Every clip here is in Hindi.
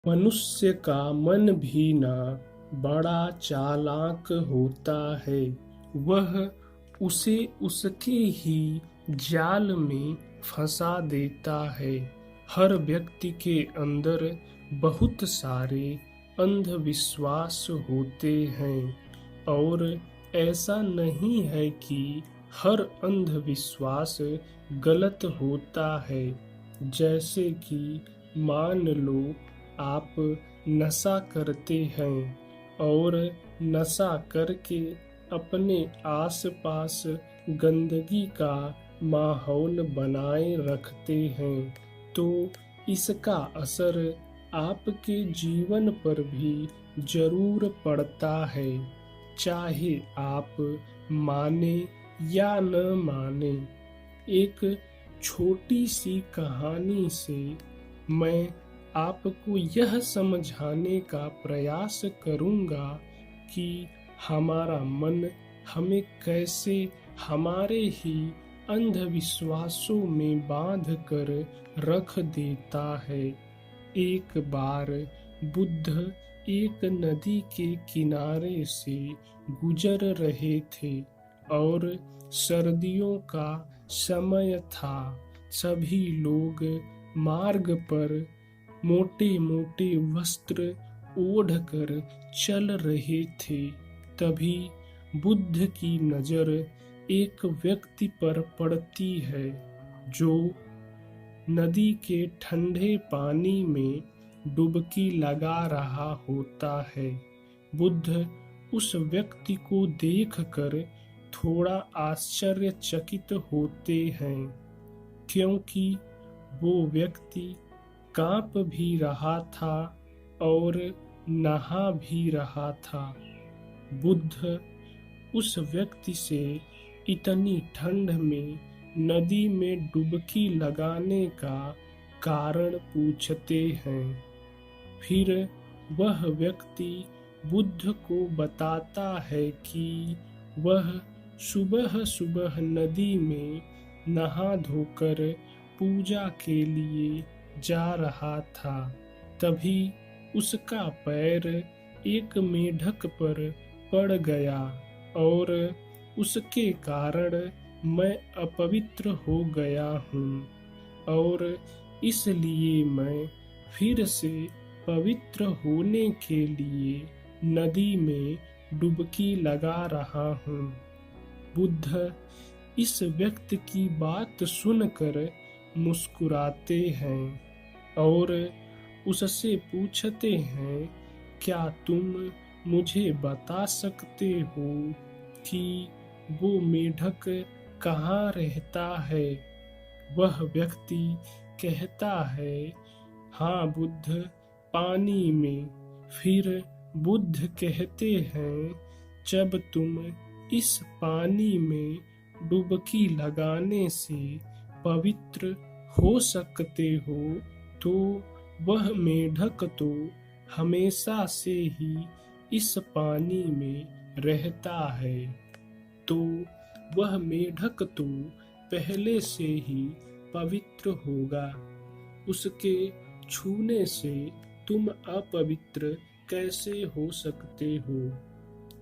मनुष्य का मन भी ना बड़ा चालाक होता है। वह उसे उसके ही जाल में फंसा देता है। हर व्यक्ति के अंदर बहुत सारे अंधविश्वास होते हैं और ऐसा नहीं है कि हर अंधविश्वास गलत होता है। जैसे कि मान लो आप नशा करते हैं और नशा करके अपने आसपास गंदगी का माहौल बनाए रखते हैं, तो इसका असर आपके जीवन पर भी जरूर पड़ता है, चाहे आप माने या न माने। एक छोटी सी कहानी से मैं आपको यह समझाने का प्रयास करूंगा कि हमारा मन हमें कैसे हमारे ही अंधविश्वासों में बांध कर रख देता है। एक बार बुद्ध एक नदी के किनारे से गुजर रहे थे और सर्दियों का समय था। सभी लोग मार्ग पर मोटे मोटे वस्त्र ओढ़कर चल रहे थे। तभी बुद्ध की नजर एक व्यक्ति पर पड़ती है जो नदी के ठंडे पानी में डुबकी लगा रहा होता है। बुद्ध उस व्यक्ति को देखकर थोड़ा आश्चर्यचकित होते हैं, क्योंकि वो व्यक्ति कांप भी रहा था और नहा भी रहा था। बुद्ध उस व्यक्ति से इतनी ठंड में नदी में डुबकी लगाने का कारण पूछते हैं। फिर वह व्यक्ति बुद्ध को बताता है कि वह सुबह सुबह नदी में नहा धोकर पूजा के लिए जा रहा था। तभी उसका पैर एक मेढक पर पड़ गया और उसके कारण मैं अपवित्र हो गया हूँ और इसलिए मैं फिर से पवित्र होने के लिए नदी में डुबकी लगा रहा हूँ। बुद्ध इस व्यक्ति की बात सुनकर मुस्कुराते हैं और उससे पूछते हैं, क्या तुम मुझे बता सकते हो कि वो मेढक कहाँ रहता है? वह व्यक्ति कहता है, हाँ बुद्ध, पानी में। फिर बुद्ध कहते हैं, जब तुम इस पानी में डुबकी लगाने से पवित्र हो सकते हो, तो वह मेढक तो हमेशा से ही इस पानी में रहता है। तो वह मेढक तो पहले से ही पवित्र होगा। उसके छूने से तुम अपवित्र कैसे हो सकते हो?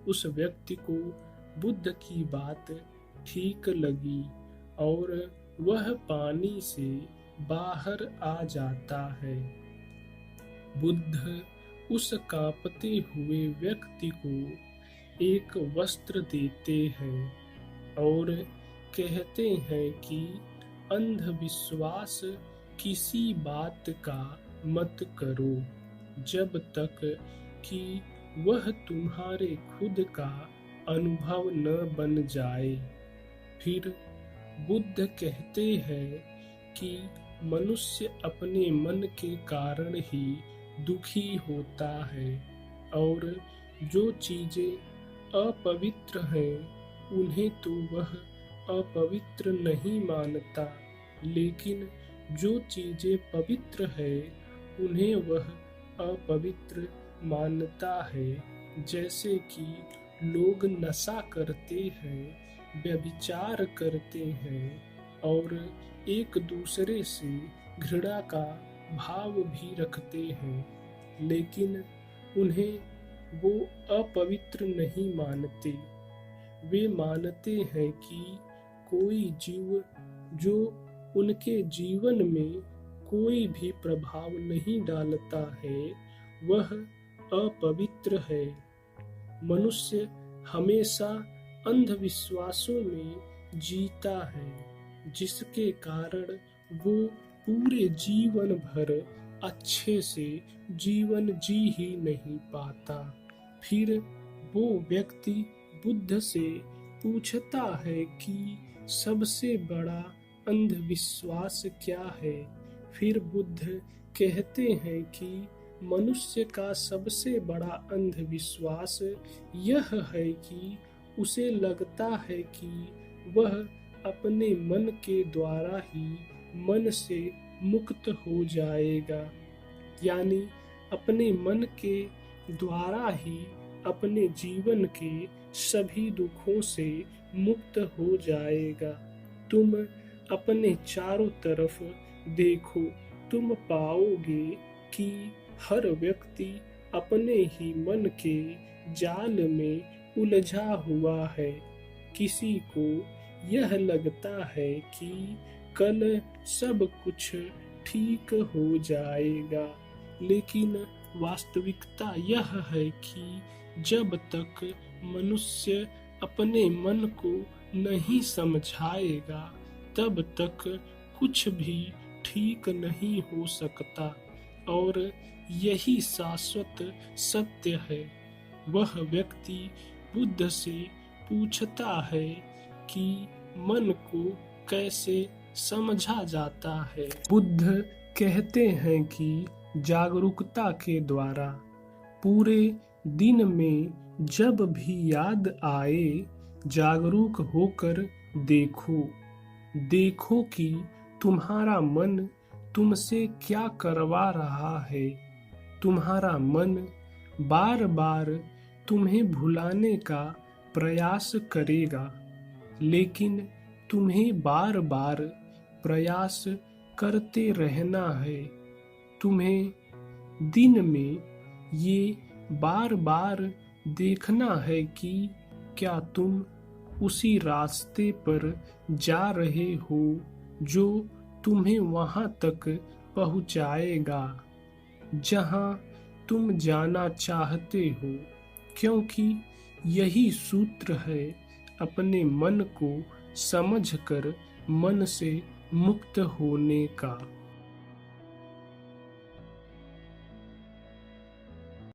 उस व्यक्ति को बुद्ध की बात ठीक लगी और वह पानी से बाहर आ जाता है। बुद्ध उस कांपते हुए व्यक्ति को एक वस्त्र देते हैं और कहते हैं कि अंधविश्वास किसी बात का मत करो जब तक कि वह तुम्हारे खुद का अनुभव न बन जाए। फिर बुद्ध कहते हैं कि मनुष्य अपने मन के कारण ही दुखी होता है और जो चीजें अपवित्र हैं उन्हें तो वह अपवित्र नहीं मानता, लेकिन जो चीजें पवित्र है उन्हें वह अपवित्र मानता है। जैसे कि लोग नशा करते हैं, व्यभिचार करते हैं और एक दूसरे से घृणा का भाव भी रखते हैं। लेकिन उन्हें वो अपवित्र नहीं मानते। वे मानते हैं कि कोई जीव जो उनके जीवन में कोई भी प्रभाव नहीं डालता है वह अपवित्र है। मनुष्य हमेशा अंधविश्वासों में जीता है, जिसके कारण वो पूरे जीवन भर अच्छे से जीवन जी ही नहीं पाता। फिर वो व्यक्ति बुद्ध से पूछता है कि सबसे बड़ा अंधविश्वास क्या है। फिर बुद्ध कहते हैं कि मनुष्य का सबसे बड़ा अंधविश्वास यह है कि उसे लगता है कि वह अपने मन के द्वारा ही मन से मुक्त हो जाएगा, यानी अपने मन के द्वारा ही अपने जीवन के सभी दुखों से मुक्त हो जाएगा। तुम अपने चारों तरफ देखो, तुम पाओगे कि हर व्यक्ति अपने ही मन के जाल में उलझा हुआ है। किसी को यह लगता है कि कल सब कुछ ठीक हो जाएगा, लेकिन वास्तविकता यह है कि जब तक मनुष्य अपने मन को नहीं समझाएगा तब तक कुछ भी ठीक नहीं हो सकता। और यही शाश्वत सत्य है। वह व्यक्ति बुद्ध से पूछता है कि मन को कैसे समझा जाता है। बुद्ध कहते हैं कि जागरूकता के द्वारा। पूरे दिन में जब भी याद आए जागरूक होकर देखो कि तुम्हारा मन तुमसे क्या करवा रहा है। तुम्हारा मन बार बार तुम्हें भुलाने का प्रयास करेगा, लेकिन तुम्हें बार बार प्रयास करते रहना है। तुम्हें दिन में ये बार बार देखना है कि क्या तुम उसी रास्ते पर जा रहे हो जो तुम्हें वहां तक पहुंचाएगा जहां तुम जाना चाहते हो, क्योंकि यही सूत्र है अपने मन को समझकर मन से मुक्त होने का।